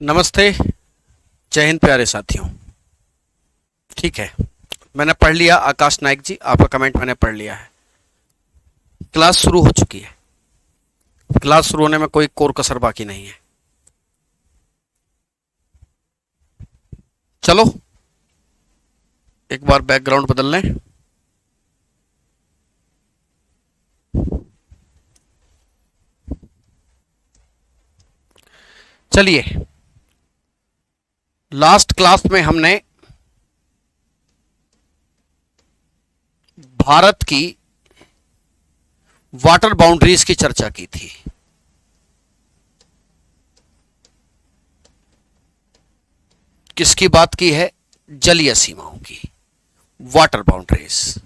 नमस्ते। जय हिंद प्यारे साथियों। ठीक है, मैंने पढ़ लिया। आकाश नाइक जी, आपका कमेंट मैंने पढ़ लिया है। क्लास शुरू हो चुकी है। क्लास शुरू होने में कोई कोर कसर बाकी नहीं है। चलो एक बार बैकग्राउंड बदल लें। चलिए, लास्ट क्लास में हमने भारत की वाटर बाउंड्रीज की चर्चा की थी। किसकी बात की है? जलीय सीमाओं की, वाटर बाउंड्रीज,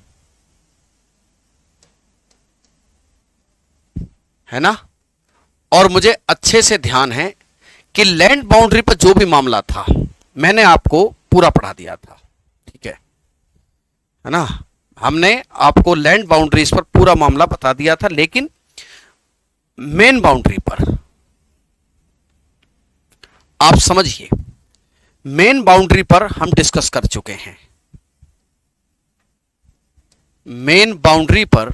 है ना। और मुझे अच्छे से ध्यान है कि लैंड बाउंड्री पर जो भी मामला था मैंने आपको पूरा पढ़ा दिया था। ठीक है ना। हमने आपको लैंड बाउंड्रीज पर पूरा मामला बता दिया था, लेकिन मेन बाउंड्री पर आप समझिए, मेन बाउंड्री पर हम डिस्कस कर चुके हैं। मेन बाउंड्री पर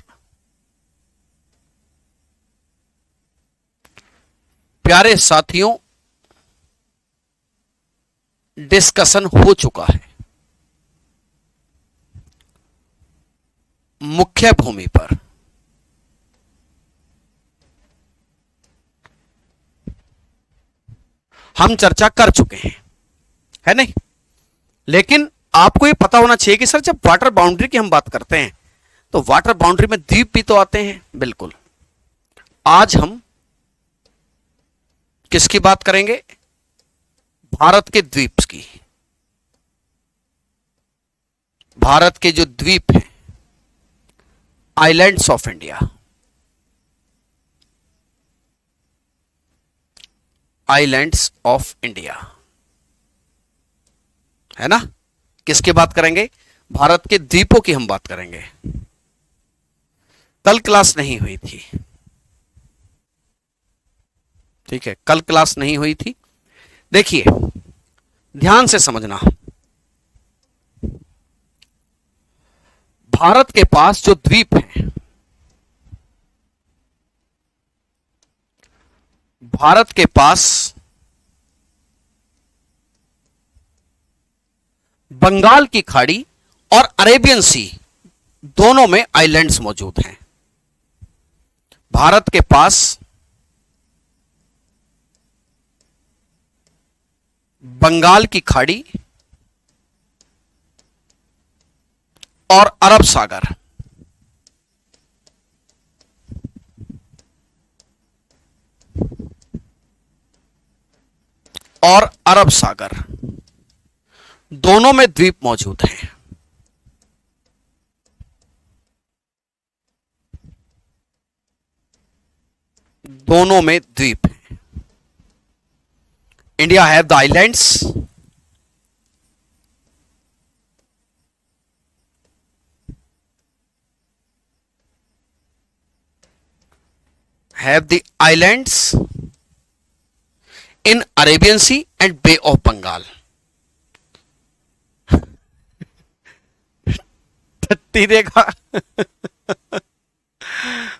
प्यारे साथियों डिस्कशन हो चुका है। मुख्य भूमि पर हम चर्चा कर चुके हैं, है नहीं। लेकिन आपको ये पता होना चाहिए कि सर, जब वाटर बाउंड्री की हम बात करते हैं तो वाटर बाउंड्री में द्वीप भी तो आते हैं। बिल्कुल। आज हम किसकी बात करेंगे? भारत के द्वीप की। भारत के जो द्वीप हैं, islands of India, islands of India, है ना। किसकी बात करेंगे? भारत के द्वीपों की हम बात करेंगे। कल क्लास नहीं हुई थी। ठीक है, कल क्लास नहीं हुई थी। देखिए, ध्यान से समझना। भारत के पास जो द्वीप हैं, भारत के पास बंगाल की खाड़ी और अरेबियन सी दोनों में आइलैंड्स मौजूद हैं। भारत के पास बंगाल की खाड़ी और अरब सागर, और अरब सागर दोनों में द्वीप मौजूद हैं। दोनों में द्वीप हैं। India have the islands, have the islands in Arabian Sea and Bay of Bengal. टट्टी रेखा।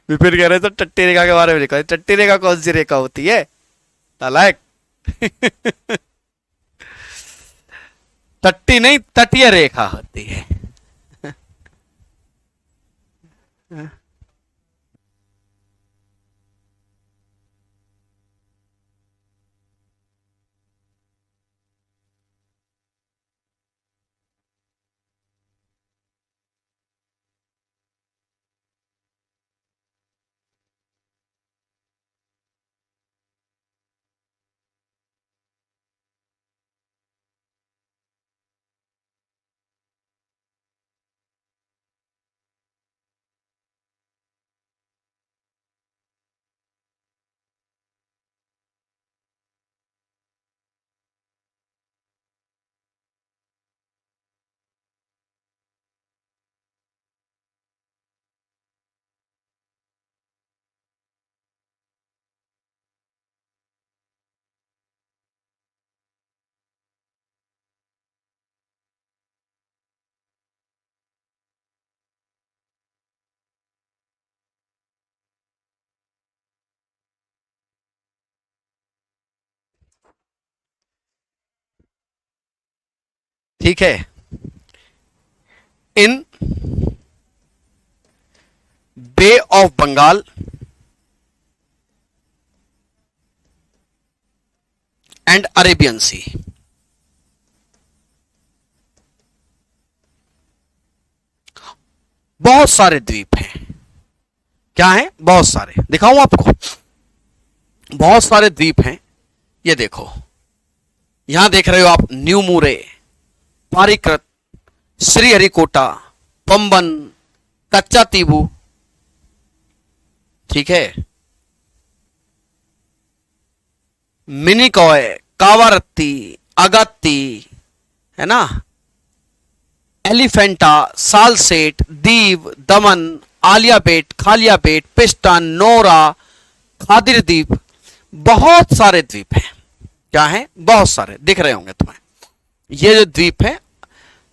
विपिन कह रहे तो टट्टी रेखा के बारे में लिखा है। टट्टी रेखा कौन सी रेखा होती है? नालायक। टट्टी नहीं, तटीय रेखा होती है। ठीक है, इन बे ऑफ बंगाल एंड अरेबियन सी। बहुत सारे द्वीप हैं। क्या हैं? बहुत सारे। दिखाऊं आपको? बहुत सारे द्वीप हैं। ये देखो, यहां देख रहे हो आप, न्यू मुरे, पारीकृत, श्रीहरिकोटा, पंबन, कच्चा तीबू, ठीक है, मिनिकॉय, कावारत्ती, अगत्ती, है ना, एलिफेंटा, सालसेट, दीव, दमन, आलिया बेट, खालिया बेट, पिस्टन, नोरा, खादिर द्वीप। बहुत सारे द्वीप हैं। क्या हैं? बहुत सारे। दिख रहे होंगे तुम्हें। ये जो द्वीप है,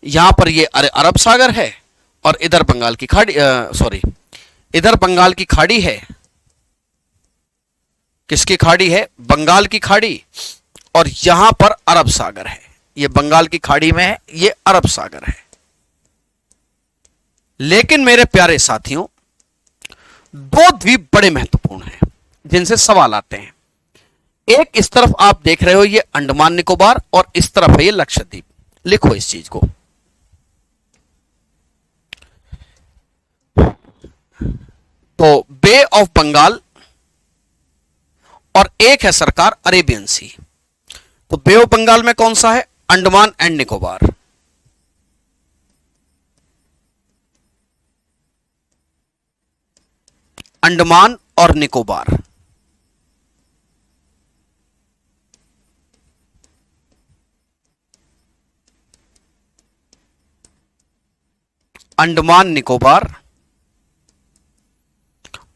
यहां पर ये अरब सागर है और इधर बंगाल की खाड़ी, सॉरी, इधर बंगाल की खाड़ी है। किसकी खाड़ी है? बंगाल की खाड़ी। और यहां पर अरब सागर है। ये बंगाल की खाड़ी में है, ये अरब सागर है। लेकिन मेरे प्यारे साथियों, दो द्वीप बड़े महत्वपूर्ण हैं जिनसे सवाल आते हैं। एक इस तरफ आप देख रहे हो, ये अंडमान निकोबार, और इस तरफ है ये लक्षद्वीप। लिखो इस चीज को। तो बे ऑफ बंगाल और एक है सरकार अरेबियन सी। तो बे ऑफ बंगाल में कौन सा है? अंडमान एंड निकोबार। अंडमान और निकोबार। अंडमान निकोबार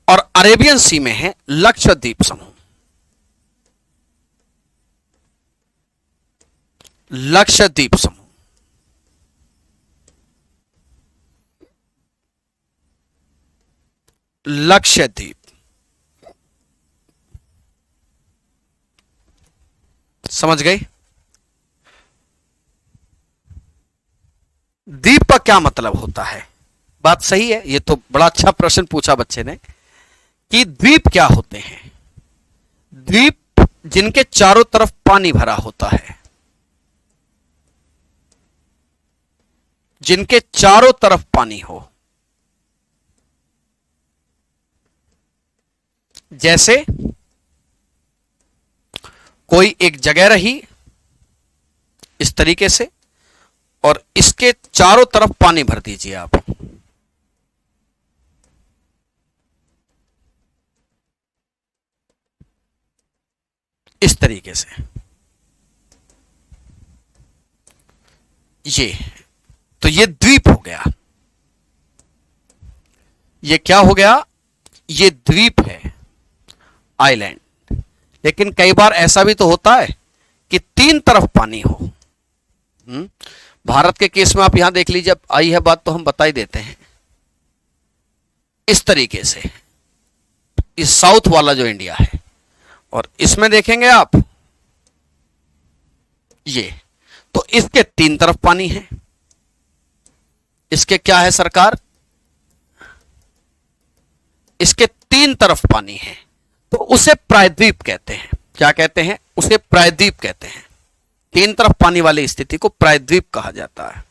और अरेबियन सी में है लक्षद्वीप समूह। लक्षद्वीप समूह। लक्षद्वीप। समझ गए? द्वीप का क्या मतलब होता है? बात सही है। ये तो बड़ा अच्छा प्रश्न पूछा बच्चे ने कि द्वीप क्या होते हैं। द्वीप जिनके चारों तरफ पानी भरा होता है, जिनके चारों तरफ पानी हो। जैसे कोई एक जगह रही इस तरीके से, और इसके चारों तरफ पानी भर दीजिए आप। इस तरीके से। ये तो ये द्वीप हो गया। ये क्या हो गया? ये द्वीप है, आइलैंड। लेकिन कई बार ऐसा भी तो होता है कि तीन तरफ पानी हो। भारत के केस में आप यहां देख लीजिए, अब आई है बात तो हम बता ही देते हैं। इस तरीके से, इस साउथ वाला जो इंडिया है, और इसमें देखेंगे आप ये, तो इसके तीन तरफ पानी है। इसके क्या है सरकार? इसके तीन तरफ पानी है, तो उसे प्रायद्वीप कहते हैं। क्या कहते हैं? उसे प्रायद्वीप कहते हैं। तीन तरफ पानी वाली स्थिति को प्रायद्वीप कहा जाता है।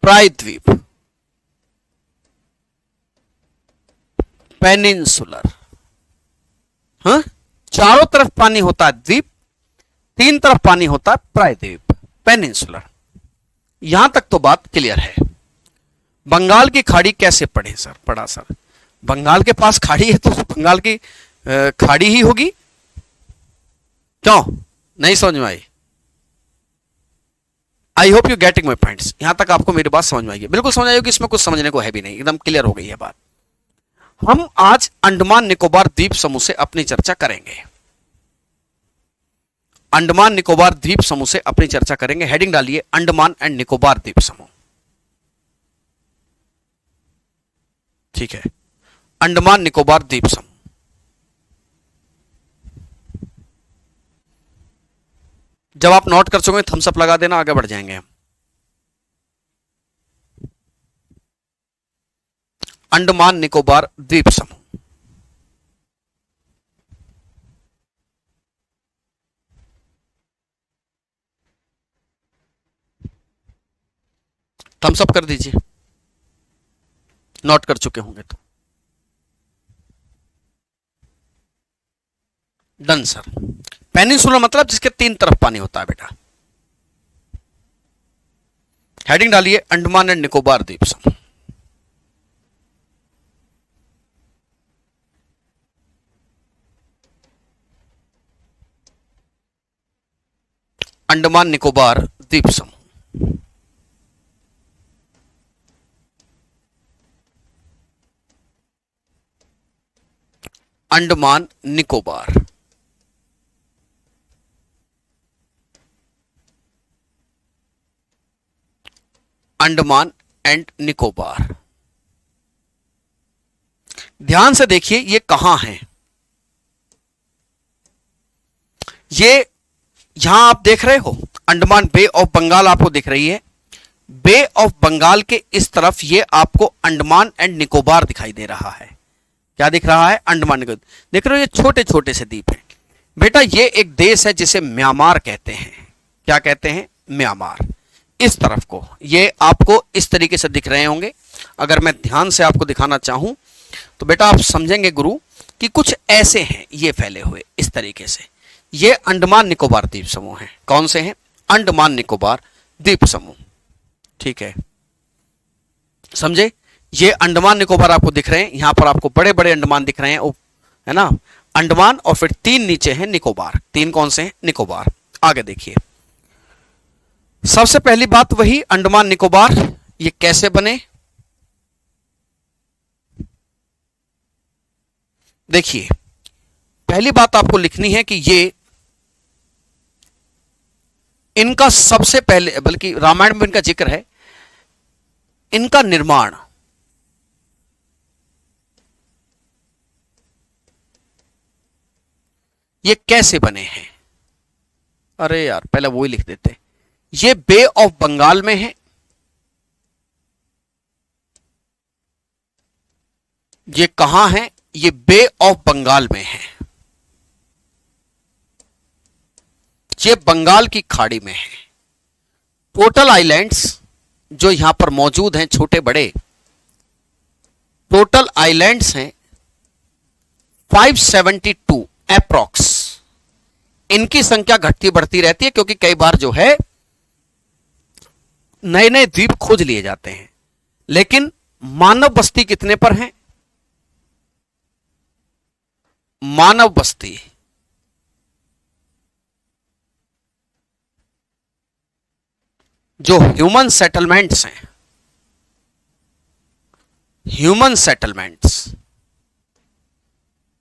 प्रायद्वीप, पेनिनसुलर। हाँ, चारों तरफ पानी होता है द्वीप, तीन तरफ पानी होता है प्रायद्वीप, पेनिनसुलर। यहां तक तो बात क्लियर है। बंगाल की खाड़ी कैसे पढ़े सर? पढ़ा सर, बंगाल के पास खाड़ी है तो बंगाल की खाड़ी ही होगी। क्यों नहीं समझ में आई? I hope you getting my points. यहां तक आपको मेरी बात समझ में आई है? बिल्कुल समझ आई होगी, इसमें कुछ समझने को है भी नहीं, एकदम क्लियर हो गई है बात। हम आज अंडमान निकोबार द्वीप समूह से अपनी चर्चा करेंगे। अंडमान निकोबार द्वीप समूह से अपनी चर्चा करेंगे। हेडिंग डालिए अंडमान एंड निकोबार द्वीप समूह। ठीक है, अंडमान निकोबार द्वीप समूह। जब आप नोट कर चुके थम्स अप लगा देना, आगे बढ़ जाएंगे हम। अंडमान निकोबार द्वीप समूह, थम्स अप कर दीजिए, नोट कर चुके होंगे तो। Done sir. पेनिनसुला मतलब जिसके 3 तरफ पानी होता है बेटा। हेडिंग डालिए अंडमान एंड निकोबार द्वीप समूह। अंडमान निकोबार द्वीप समूह, अंडमान निकोबार, अंडमान एंड निकोबार। ध्यान से देखिए ये कहां है। ये यहां आप देख रहे हो अंडमान बे ऑफ बंगाल आपको दिख रही है। बे ऑफ बंगाल के इस तरफ ये आपको अंडमान एंड निकोबार दिखाई दे रहा है। क्या दिख रहा है? अंडमान निकोबार। देख रहे हो ये छोटे छोटे से द्वीप हैं बेटा। ये एक देश है जिसे म्यांमार कहते हैं। क्या कहते हैं? म्यांमार। इस तरफ को ये आपको इस तरीके से दिख रहे होंगे। अगर मैं ध्यान से आपको दिखाना चाहूं तो बेटा आप समझेंगे गुरु कि कुछ ऐसे हैं ये फैले हुए इस तरीके से। ये अंडमान निकोबार द्वीप समूह हैं। कौन से हैं? अंडमान निकोबार द्वीप समूह। ठीक है, समझे? ये अंडमान निकोबार आपको दिख रहे हैं। यहां पर आपको बड़े बड़े अंडमान दिख रहे हैं, है ना? अंडमान और फिर 3 नीचे हैं निकोबार। 3 कौन से हैं? निकोबार। आगे देखिए, सबसे पहली बात वही अंडमान निकोबार ये कैसे बने। देखिए, पहली बात आपको लिखनी है कि ये इनका सबसे पहले, बल्कि रामायण में इनका जिक्र है, इनका निर्माण ये कैसे बने हैं। अरे यार पहले वो ही लिख देते। ये बे ऑफ बंगाल में है। ये कहां है? ये बे ऑफ बंगाल में है। ये बंगाल की खाड़ी में है। टोटल आइलैंड्स जो यहां पर मौजूद हैं, छोटे बड़े टोटल आइलैंड्स हैं 572 एप्रॉक्स। इनकी संख्या घटती बढ़ती रहती है क्योंकि कई बार जो है नए नए द्वीप खोज लिए जाते हैं। लेकिन मानव बस्ती कितने पर है? मानव बस्ती जो ह्यूमन सेटलमेंट्स हैं, ह्यूमन सेटलमेंट्स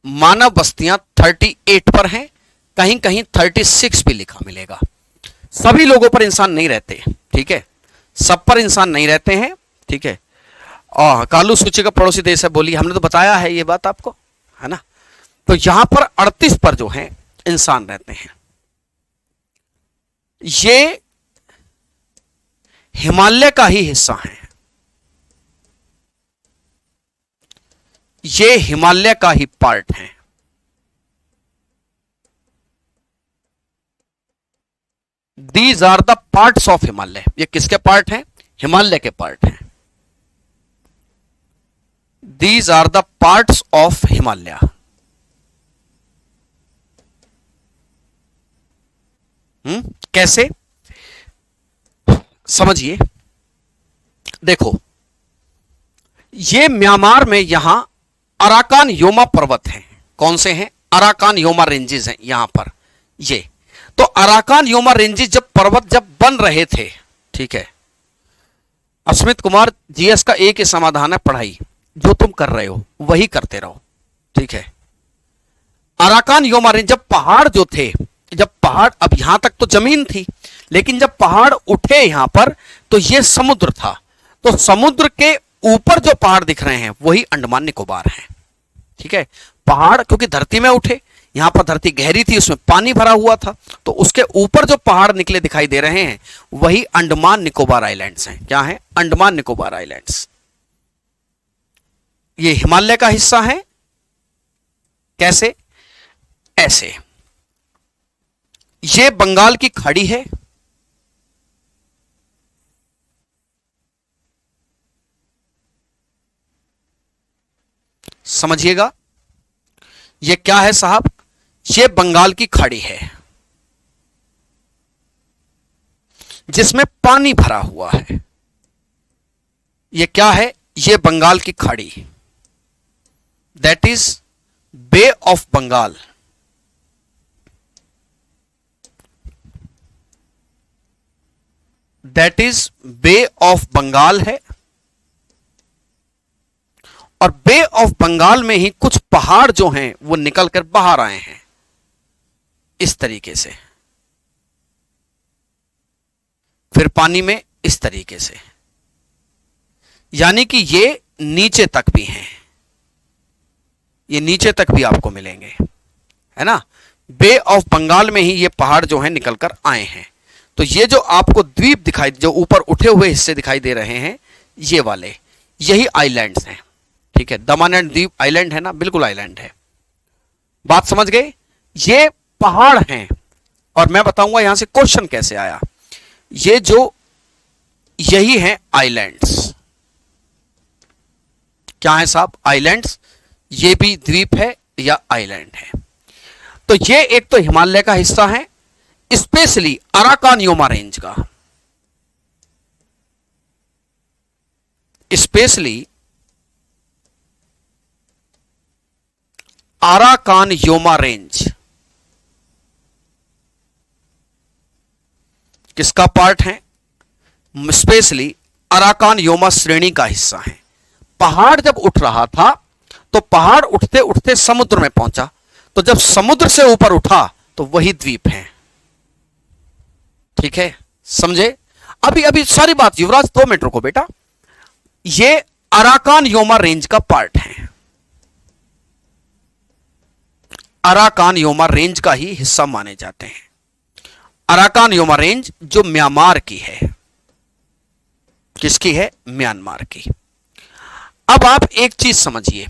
मानव बस्तियां 38 पर हैं। कहीं कहीं 36 भी लिखा मिलेगा। सभी लोगों पर इंसान नहीं रहते, ठीक है? सब पर इंसान नहीं रहते हैं, ठीक है? और कालू सूची का पड़ोसी देश है, बोलिए। हमने तो बताया है ये बात आपको, है ना? तो यहां पर 38 पर जो है इंसान रहते हैं। ये हिमालय का ही हिस्सा है। ये हिमालय का ही पार्ट है। These are the parts of Himalaya. ये किसके पार्ट हैं? हिमालय के पार्ट हैं। These are the parts of Himalaya. कैसे? समझिए, देखो ये म्यांमार में यहां अराकान योमा पर्वत हैं। कौन से हैं? अराकान योमा रेंजेस हैं यहां पर। ये तो अराकान योमा रेंजेस जब पर्वत जब बन रहे थे, ठीक है? अस्मित कुमार, जीएस का एक ही समाधान है, पढ़ाई जो तुम कर रहे हो वही करते रहो, ठीक है? अराकान योमा रेंज जब पहाड़ जो थे, जब पहाड़, अब यहां तक तो जमीन थी, लेकिन जब पहाड़ उठे यहां पर तो यह समुद्र था। तो समुद्र के ऊपर जो पहाड़ दिख रहे हैं वही अंडमान निकोबार हैं, ठीक है? पहाड़ क्योंकि धरती में उठे, यहां पर धरती गहरी थी, उसमें पानी भरा हुआ था, तो उसके ऊपर जो पहाड़ निकले दिखाई दे रहे हैं वही अंडमान निकोबार आइलैंड्स हैं। क्या है? अंडमान निकोबार आइलैंड्स। ये हिमालय का हिस्सा है। कैसे? ऐसे। ये बंगाल की खाड़ी है। समझिएगा, ये क्या है साहब? ये बंगाल की खाड़ी है जिसमें पानी भरा हुआ है। ये क्या है? ये बंगाल की खाड़ी, that is bay of Bengal. That is bay of Bengal है। और बे ऑफ बंगाल में ही कुछ पहाड़ जो हैं वो निकलकर बाहर आए हैं इस तरीके से, फिर पानी में इस तरीके से, यानी कि ये नीचे तक भी हैं, ये नीचे तक भी आपको मिलेंगे, है ना। बे ऑफ बंगाल में ही ये पहाड़ जो हैं निकलकर आए हैं। तो ये जो आपको द्वीप दिखाई, जो ऊपर उठे हुए हिस्से दिखाई दे रहे हैं, ये वाले यही आइलैंड्स हैं। ठीक है, दमन एंड दीव आइलैंड है ना, बिल्कुल आइलैंड है। बात समझ गए? ये पहाड़ हैं और मैं बताऊंगा यहां से क्वेश्चन कैसे आया। ये जो यही हैं आइलैंड्स। क्या है साहब? आइलैंड्स। ये भी द्वीप है या आइलैंड है। तो ये एक तो हिमालय का हिस्सा है, स्पेशली अराकान योमा रेंज का, स्पेशली अराकान योमा रेंज किसका पार्ट है? स्पेशली अराकान योमा श्रेणी का हिस्सा है। पहाड़ जब उठ रहा था तो पहाड़ उठते उठते समुद्र में पहुंचा, तो जब समुद्र से ऊपर उठा तो वही द्वीप है। ठीक है, समझे? अभी अभी सारी बात युवराज 2 मिनट रुको बेटा। ये अराकान योमा रेंज का पार्ट है, अराकान योमा रेंज का ही हिस्सा माने जाते हैं। अराकान योमा रेंज जो म्यांमार की है। किसकी है? म्यांमार की। अब आप एक चीज समझिए,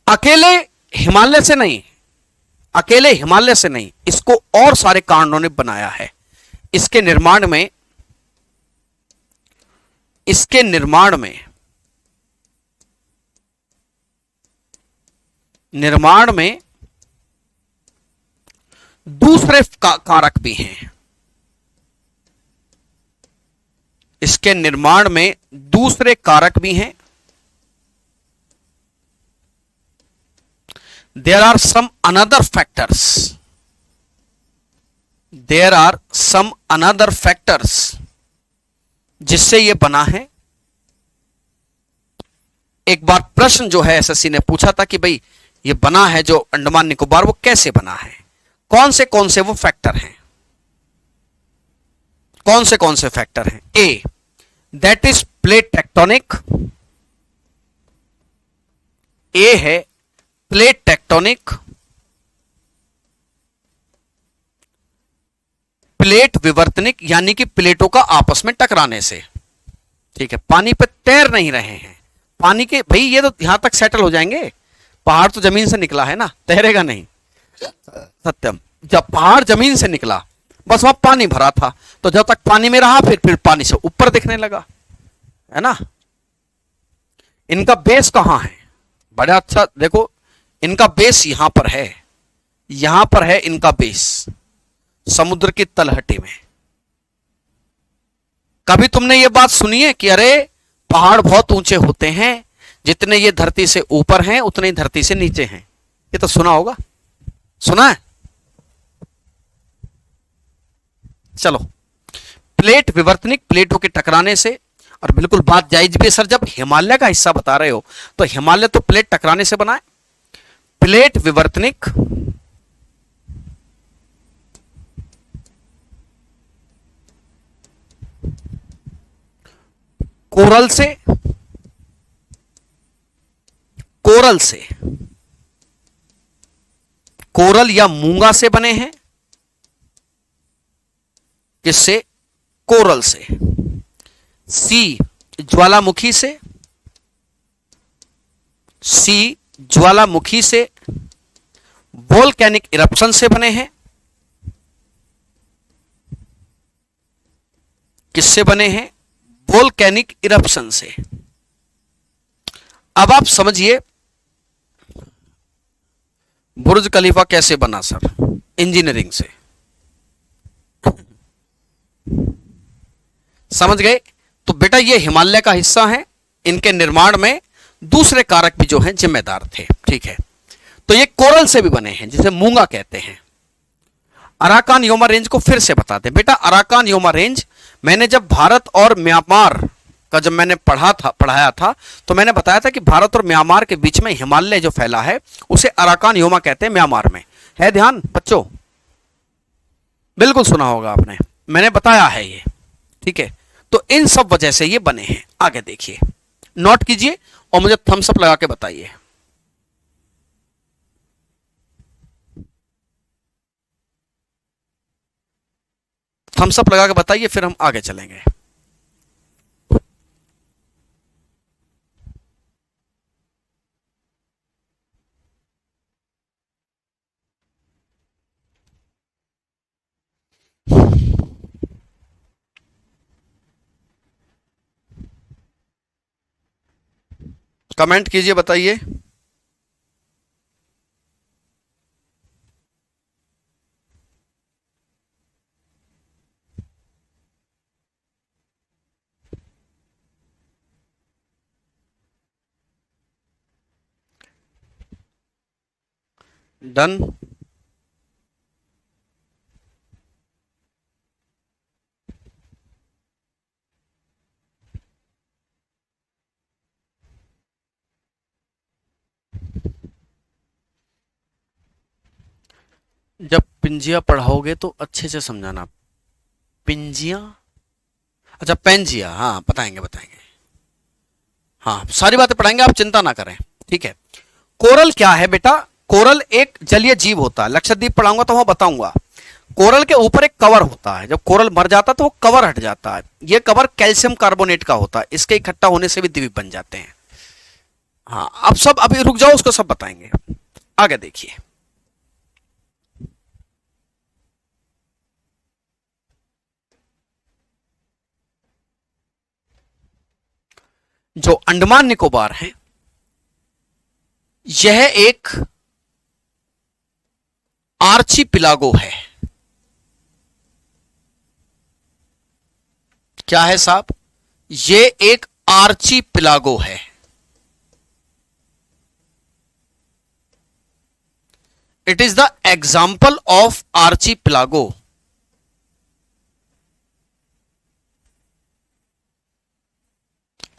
अकेले हिमालय से नहीं, अकेले हिमालय से नहीं, इसको और सारे कारणों ने बनाया है। इसके निर्माण में, इसके निर्माण में दूसरे कारक भी हैं। इसके निर्माण में दूसरे कारक भी हैं। There are some another factors, there are some another factors जिससे यह बना है। एक बार प्रश्न जो है एसएससी ने पूछा था कि भाई ये बना है जो अंडमान निकोबार, वो कैसे बना है, कौन से वो फैक्टर हैं, कौन से फैक्टर हैं? ए, दैट इज प्लेट टेक्टोनिक। ए है प्लेट टेक्टोनिक, प्लेट विवर्तनिक, यानी कि प्लेटों का आपस में टकराने से। ठीक है, पानी पे तैर नहीं रहे हैं, पानी के भाई ये तो यहां तक सेटल हो जाएंगे। पहाड़ तो जमीन से निकला है ना, तैरेगा नहीं। सत्यम, जब पहाड़ जमीन से निकला बस वहां पानी भरा था, तो जब तक पानी में रहा फिर पानी से ऊपर दिखने लगा, है ना। इनका बेस कहां है? बड़ा अच्छा देखो, इनका बेस यहां पर है, यहां पर है इनका बेस, समुद्र की तलहटी में। कभी तुमने ये बात सुनी है कि अरे पहाड़ बहुत ऊंचे होते हैं, जितने ये धरती से ऊपर हैं उतने ही धरती से नीचे हैं? ये तो सुना होगा, सुना है? चलो, प्लेट विवर्तनिक, प्लेटों के टकराने से। और बिल्कुल बात जायज भी है सर, जब हिमालय का हिस्सा बता रहे हो तो हिमालय तो प्लेट टकराने से बना है। प्लेट विवर्तनिक, कोरल से, कोरल से, कोरल या मूंगा से बने हैं। किससे? कोरल से। सी, ज्वालामुखी से। सी, ज्वालामुखी से। वोल्केनिक इरप्शन से बने हैं। किससे बने हैं? वोल्केनिक इरप्शन से। अब आप समझिए बुर्ज खलीफा कैसे बना सर? इंजीनियरिंग से। समझ गए? तो बेटा ये हिमालय का हिस्सा है, इनके निर्माण में दूसरे कारक भी जो हैं जिम्मेदार थे। ठीक है, तो ये कोरल से भी बने हैं, जिसे मूंगा कहते हैं। अराकान योमा रेंज को फिर से बताते हैं बेटा। अराकान योमा रेंज मैंने जब भारत और म्यांमार का जब मैंने पढ़ाया था तो मैंने बताया था कि भारत और म्यांमार के बीच में हिमालय जो फैला है उसे अराकान योमा कहते हैं। म्यांमार में है, ध्यान बच्चों, बिल्कुल सुना होगा आपने, मैंने बताया है ये। ठीक है, तो इन सब वजह से ये बने हैं। आगे देखिए, नोट कीजिए और मुझे थम्स अप लगा के बताइए। थम्स अप लगा के बताइए, फिर हम आगे चलेंगे। कमेंट कीजिए, बताइए। डन। जब पिंजिया पढ़ाओगे तो अच्छे से समझाना। पिंजिया, अच्छा पेंजिया, हाँ बताएंगे बताएंगे, हाँ सारी बातें पढ़ाएंगे, आप चिंता ना करें। ठीक है, कोरल क्या है बेटा? कोरल एक जलीय जीव होता है। लक्षद्वीप पढ़ाऊंगा तो वहां बताऊंगा। कोरल के ऊपर एक कवर होता है, जब कोरल मर जाता है तो वो कवर हट जाता है। ये कवर कैल्शियम कार्बोनेट का होता है, इसके इकट्ठा होने से भी द्वीप बन जाते हैं। हाँ, अब सब अभी रुक जाओ, उसको सब बताएंगे। आगे देखिए, जो अंडमान निकोबार है यह एक आर्चीपिलागो है। क्या है साहब? ये एक आर्चीपिलागो है। It is the example of archipelago.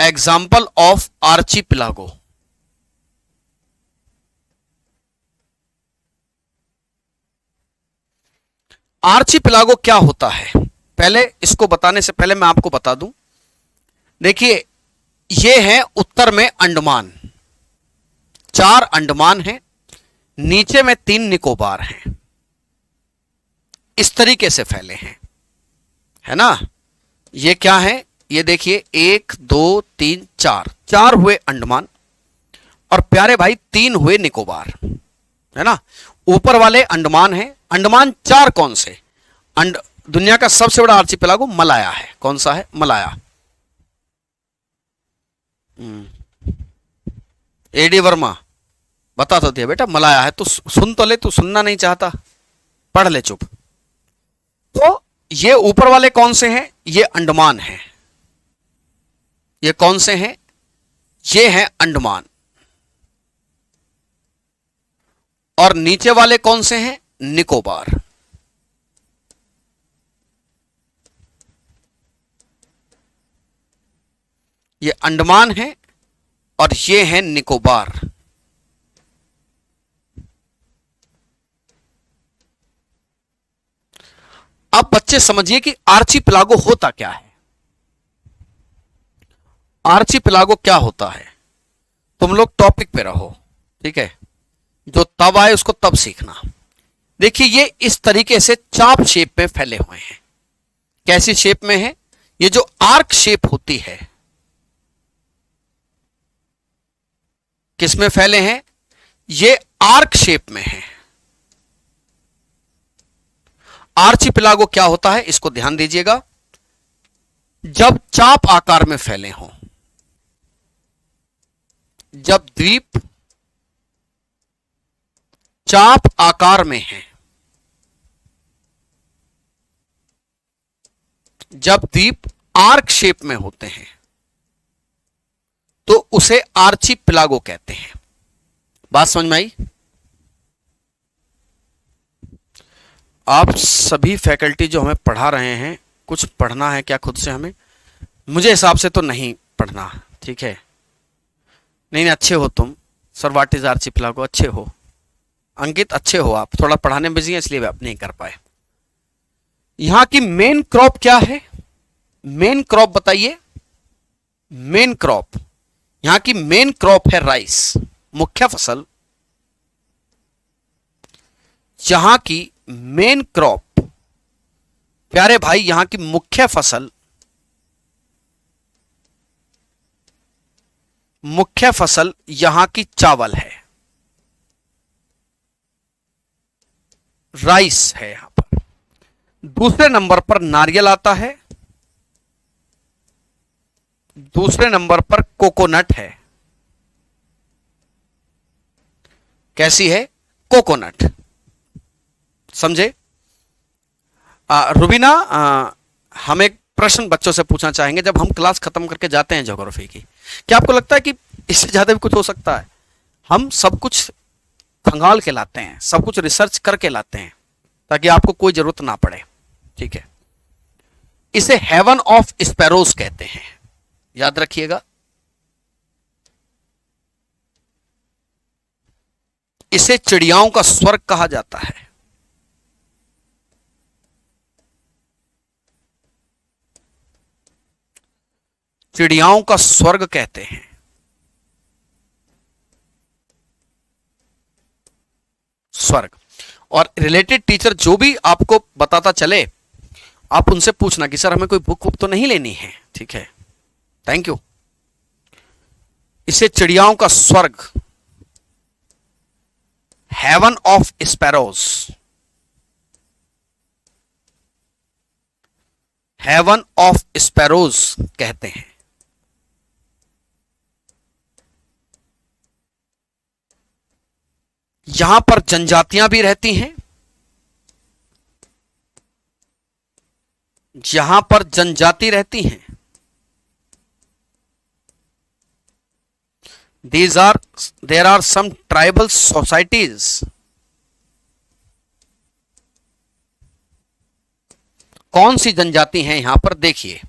Example of archipelago. Archipelago क्या होता है? पहले इसको बताने से पहले मैं आपको बता दूं। देखिए, ये है उत्तर में अंडमान, 4 अंडमान हैं, नीचे में 3 निकोबार हैं, इस तरीके से फैले हैं, है ना। ये क्या है? ये देखिए 1 2 3 4, 4 हुए अंडमान और प्यारे भाई 3 हुए निकोबार, है ना। ऊपर वाले अंडमान हैं। अंडमान 4 कौन से? दुनिया का सबसे बड़ा आर्चिपेलागो मलाया है। कौन सा है? मलाया। एडी वर्मा बता तो दिया बेटा, मलाया है। तो सुन तो ले, तू सुनना नहीं चाहता, पढ़ ले चुप। तो ये ऊपर वाले कौन से हैं? ये अंडमान हैं। ये कौन से हैं? ये हैं अंडमान। और नीचे वाले कौन से हैं? निकोबार। ये अंडमान है और ये हैं निकोबार। अब बच्चे समझिए कि आर्चीपिलागो होता क्या है। आर्चीपिलागो क्या होता है? तुम लोग टॉपिक पे रहो, ठीक है। जो तब आए उसको तब सीखना। देखिए ये इस तरीके से चाप शेप में फैले हुए हैं। कैसी शेप में है? ये जो आर्क शेप होती है, किसमें फैले हैं? ये आर्क शेप में है। आर्चिपेलागो क्या होता है, इसको ध्यान दीजिएगा। जब चाप आकार में फैले हों, जब द्वीप चाप आकार में है, जब द्वीप आर्क शेप में होते हैं, तो उसे आर्चिपेलागो कहते हैं। बात समझ में आई? आप सभी फैकल्टी जो हमें पढ़ा रहे हैं, कुछ पढ़ना है क्या खुद से हमें? मुझे हिसाब से तो नहीं पढ़ना, ठीक है? नहीं अच्छे हो तुम सर, व्हाट इज आर्चिपेलागो, अच्छे हो। अंकित अच्छे हो आप, थोड़ा पढ़ाने में बिजी हैं इसलिए आप नहीं कर पाए। यहां की मेन क्रॉप क्या है? मेन क्रॉप बताइए। मेन क्रॉप, यहां की मेन क्रॉप है राइस, मुख्य फसल। यहां की मेन क्रॉप, प्यारे भाई, यहां की मुख्य फसल, मुख्य फसल यहां की चावल है, राइस है यहां पर। दूसरे नंबर पर नारियल आता है, दूसरे नंबर पर कोकोनट है। कैसी है? कोकोनट। समझे? रुबीना, हम एक प्रश्न बच्चों से पूछना चाहेंगे जब हम क्लास खत्म करके जाते हैं ज्योग्राफी की। क्या आपको लगता है कि इससे ज्यादा भी कुछ हो सकता है? हम सब कुछ खंगाल के लाते हैं, सब कुछ रिसर्च करके लाते हैं ताकि आपको कोई जरूरत ना पड़े, ठीक है? इसे हेवन ऑफ स्पैरोज कहते हैं, याद रखिएगा। इसे चिड़ियाओं का स्वर्ग कहा जाता है। चिड़ियाओं का स्वर्ग कहते हैं। स्वर्ग। और रिलेटेड टीचर जो भी आपको बताता चले, आप उनसे पूछना कि सर हमें कोई बुक तो नहीं लेनी है, ठीक है? Thank you. इसे चिड़ियाओं का स्वर्ग, heaven of sparrows, heaven of sparrows कहते हैं। यहां पर जनजातियां भी रहती हैं, यहां पर जनजाति रहती हैं। there are some tribal societies. कौन सी जनजाति हैं यहां पर? देखिए,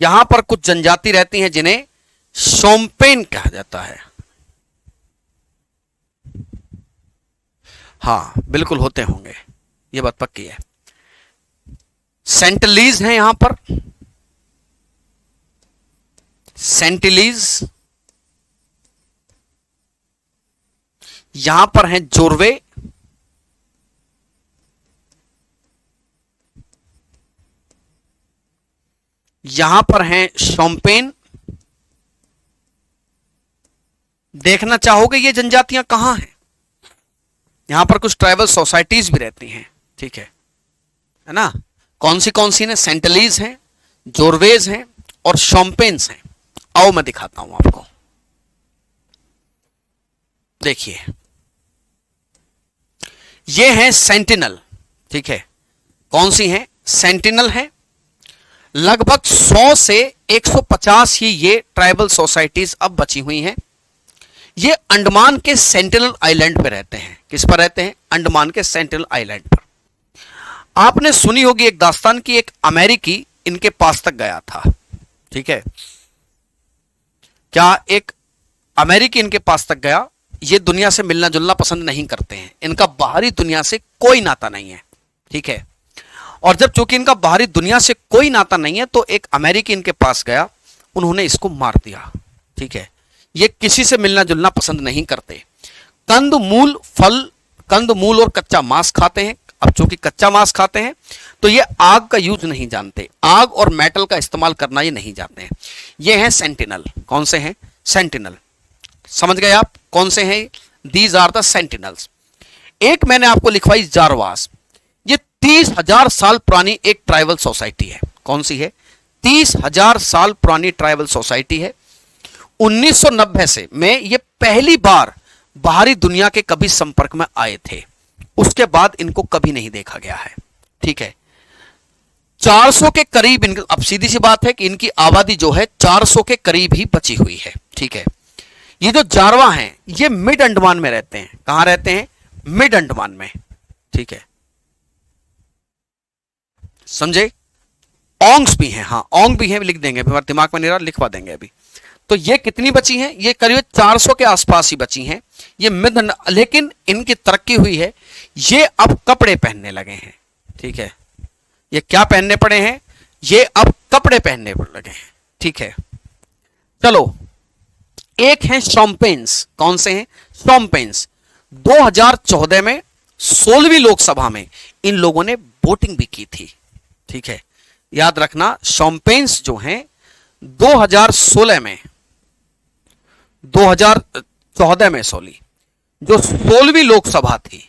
यहां पर कुछ जनजाति रहती हैं जिन्हें शोम्पेन कहा जाता है। हाँ बिल्कुल होते होंगे, ये बात पक्की है। सेंटलीज हैं यहां पर, सेंटिलीज। यहां पर हैं जोरवे, यहां पर हैं शोम्पेन। देखना चाहोगे ये जनजातियां कहां हैं? यहां पर कुछ ट्राइबल सोसाइटीज भी रहती हैं, ठीक है ना? कौन सी ने? सेंटलीज हैं, जोरवेज हैं और शोम्पेन्स हैं। आओ मैं दिखाता हूं आपको। देखिए, ये हैं सेंटिनल, ठीक है? कौन सी हैं? सेंटिनल है। लगभग 100 से 150 ही ये ट्राइबल सोसाइटीज अब बची हुई हैं। ये अंडमान के सेंटिनल आइलैंड पे रहते हैं। किस पर रहते हैं? अंडमान के सेंटिनल आइलैंड पर। आपने सुनी होगी एक दास्तान की, एक अमेरिकी इनके पास तक गया था, ठीक है? क्या एक अमेरिकी इनके पास तक गया? ये दुनिया से मिलना जुलना पसंद नहीं करते हैं, इनका बाहरी दुनिया से कोई नाता नहीं है, ठीक है? और जब चूंकि इनका बाहरी दुनिया से कोई नाता नहीं है, तो एक अमेरिकी इनके पास गया, उन्होंने इसको मार दिया, ठीक है? ये किसी से मिलना जुलना पसंद नहीं करते। कंद मूल फल कंद मूल और कच्चा मांस खाते हैं। अब चूंकि कच्चा मांस खाते हैं तो ये आग का यूज नहीं जानते, आग और मेटल का इस्तेमाल करना ये नहीं जानते हैं। ये हैं सेंटिनल। कौन से हैं? सेंटिनल। समझ गए आप कौन से हैं? These are the sentinels. एक मैंने आपको लिखवाई जारवास। ये 30,000 साल पुरानी एक ट्राइबल सोसाइटी है। कौन सी है? 30,000 साल पुरानी ट्राइबल सोसाइटी है। 1990 से में ये पहली बार बाहरी दुनिया के कभी संपर्क में आए थे, उसके बाद इनको कभी नहीं देखा गया है। ठीक है, 400 के करीब अब सीधी सी बात है कि इनकी आबादी जो है 400 के करीब ही बची हुई है। ठीक है, ये जो जारवा हैं ये मिड अंडमान में रहते हैं। कहां रहते हैं? मिड अंडमान में। ठीक है, समझे? ओंग्स भी हैं, हाँ ओंग भी हैं, लिख देंगे, हमारे दिमाग में नहीं रहा, लिखवा देंगे अभी। तो ये कितनी बची हैं? ये करीब 400 के आसपास ही बची हैं। ये मिड, लेकिन इनकी तरक्की हुई है, ये अब कपड़े पहनने लगे हैं। ठीक है, ये क्या पहनने पड़े हैं? ये अब कपड़े पहनने लगे हैं। ठीक है, चलो एक है शॉम्पेन्स। कौन से हैं? शॉम्पेन्स। 2014 में 16वीं लोकसभा में इन लोगों ने वोटिंग भी की थी। ठीक है, याद रखना शॉम्पेन्स जो हैं 2014 में सॉरी, जो 16वीं लोकसभा थी,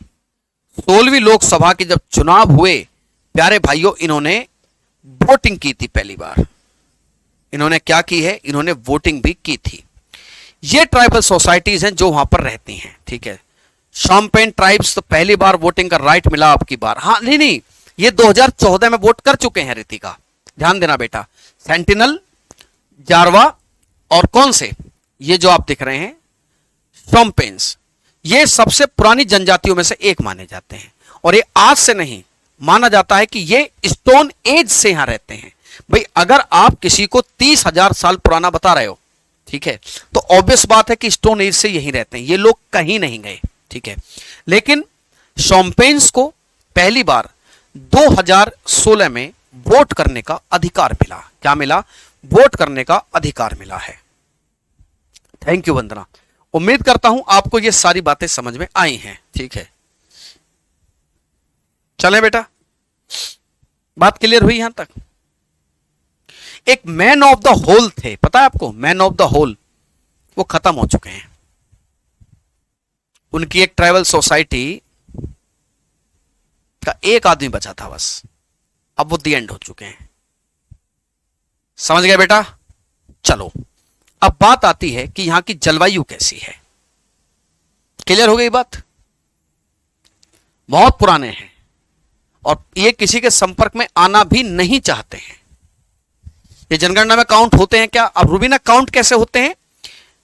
16वीं लोकसभा के जब चुनाव हुए प्यारे भाइयों, इन्होंने वोटिंग की थी पहली बार। इन्होंने क्या की है? इन्होंने वोटिंग भी की थी। ये ट्राइबल सोसाइटीज हैं जो वहां पर रहती हैं। ठीक है, शॉम्पेन ट्राइब्स तो पहली बार वोटिंग का राइट मिला आपकी बार। हाँ नहीं, ये 2014 में वोट कर चुके हैं रितिका, ध्यान देना बेटा। सेंटिनल, जारवा और कौन से? ये जो आप दिख रहे हैं शॉम्पेन्स, ये सबसे पुरानी जनजातियों में से एक माने जाते हैं। और ये आज से नहीं, माना जाता है कि ये स्टोन एज से यहां रहते हैं। भाई अगर आप किसी को 30,000 साल पुराना बता रहे हो, ठीक है, तो ऑब्वियस बात है कि स्टोन एज से यहीं रहते हैं, ये लोग कहीं नहीं गए। ठीक है, लेकिन शॉम्पेन्स को पहली बार 2016 में वोट करने का अधिकार मिला। क्या मिला? वोट करने का अधिकार मिला है। थैंक यू वंदना, उम्मीद करता हूं आपको ये सारी बातें समझ में आई हैं। ठीक है, चलें बेटा, बात क्लियर हुई यहां तक? एक मैन ऑफ द होल थे, पता है आपको? मैन ऑफ द होल वो खत्म हो चुके हैं। उनकी एक ट्राइबल सोसाइटी का एक आदमी बचा था बस, अब वो दी एंड हो चुके हैं। समझ गए बेटा? चलो अब बात आती है कि यहां की जलवायु कैसी है। क्लियर हो गई बात? बहुत पुराने हैं और ये किसी के संपर्क में आना भी नहीं चाहते हैं। ये जनगणना में काउंट होते हैं क्या? अब रूबीना काउंट कैसे होते हैं?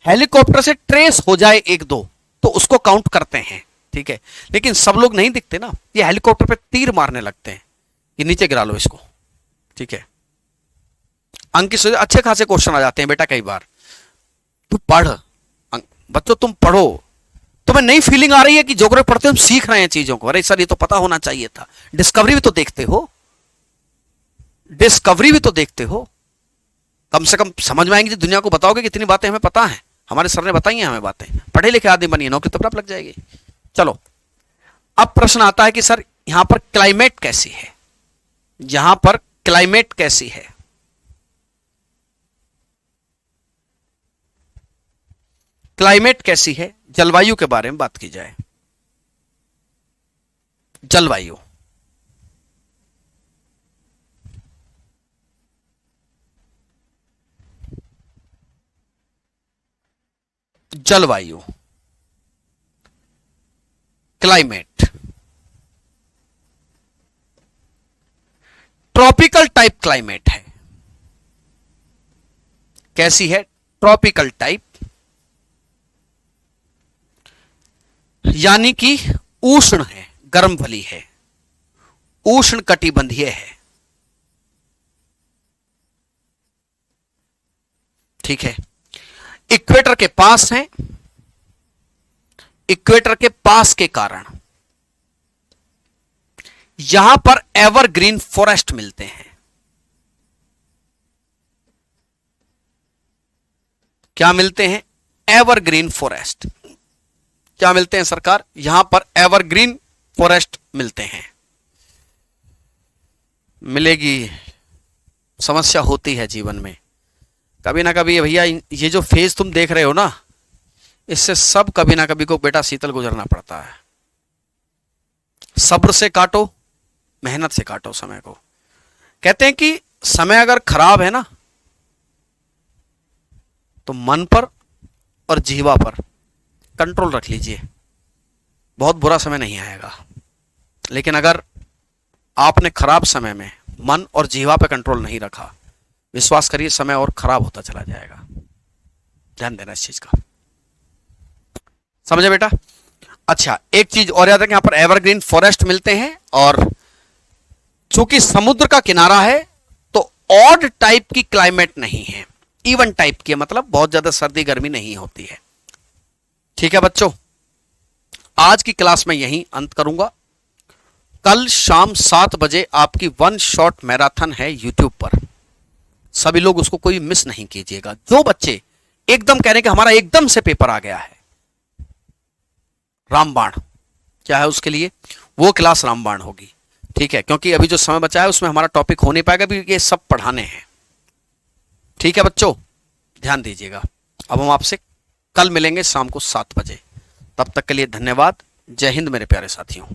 हेलीकॉप्टर से ट्रेस हो जाए एक दो तो उसको काउंट करते हैं। ठीक है, लेकिन सब लोग नहीं दिखते ना, ये हेलीकॉप्टर पे तीर मारने लगते हैं कि नीचे गिरा लो इसको। ठीक है, अंक की अच्छे खासे क्वेश्चन आ जाते हैं बेटा कई बार। तू पढ़ बच्चों, तुम पढ़ो, तुम्हें नई फीलिंग आ रही है कि ज्योग्राफी पढ़ते हम सीख रहे हैं चीजों को। अरे सर ये तो पता होना चाहिए था। डिस्कवरी भी तो देखते हो, डिस्कवरी भी तो देखते हो, कम से कम समझ में आएंगी। दुनिया को बताओगे कितनी बातें हमें पता है, हमारे सर ने बताई हैं हमें बातें। पढ़े लिखे आदमी बनिए, नौकरी तब लग जाएगी। चलो अब प्रश्न आता है कि सर यहां पर क्लाइमेट कैसी है? यहां पर क्लाइमेट कैसी है? क्लाइमेट कैसी है? जलवायु के बारे में बात की जाए। जलवायु, जलवायु, क्लाइमेट, ट्रॉपिकल टाइप क्लाइमेट है। कैसी है? ट्रॉपिकल टाइप, यानी कि उष्ण है, गर्म वाली है, उष्ण कटिबंधीय है। ठीक है, इक्वेटर के पास है। इक्वेटर के पास के कारण यहां पर एवरग्रीन फॉरेस्ट मिलते हैं। क्या मिलते हैं? Evergreen forest. क्या मिलते हैं सरकार? यहां पर एवरग्रीन फॉरेस्ट मिलते हैं। मिलेगी, समस्या होती है जीवन में कभी ना कभी भैया। ये जो फेज तुम देख रहे हो ना, इससे सब कभी ना कभी को बेटा शीतल गुजरना पड़ता है। सब्र से काटो, मेहनत से काटो समय को। कहते हैं कि समय अगर खराब है ना, तो मन पर और जीवा पर कंट्रोल रख लीजिए, बहुत बुरा समय नहीं आएगा। लेकिन अगर आपने खराब समय में मन और जीवा पे कंट्रोल नहीं रखा, विश्वास करिए समय और खराब होता चला जाएगा। ध्यान देना इस चीज का, समझे बेटा? अच्छा, एक चीज और याद है कि यहां पर एवरग्रीन फॉरेस्ट मिलते हैं, और चूंकि समुद्र का किनारा है तो ऑड टाइप की क्लाइमेट नहीं है, इवन टाइप की, मतलब बहुत ज्यादा सर्दी गर्मी नहीं होती है। ठीक है बच्चों, आज की क्लास में यहीं अंत करूंगा। कल शाम 7 बजे आपकी वन शॉट मैराथन है यूट्यूब पर, सभी लोग उसको कोई मिस नहीं कीजिएगा। जो बच्चे एकदम कह रहे हैं कि हमारा एकदम से पेपर आ गया है, रामबाण क्या है उसके लिए, वो क्लास रामबाण होगी। ठीक है, क्योंकि अभी जो समय बचा है उसमें हमारा टॉपिक हो नहीं पाएगा, क्योंकि ये सब पढ़ाने हैं। ठीक है बच्चों, ध्यान दीजिएगा। अब हम आपसे कल मिलेंगे शाम को 7 बजे। तब तक के लिए धन्यवाद। जय हिंद मेरे प्यारे साथियों।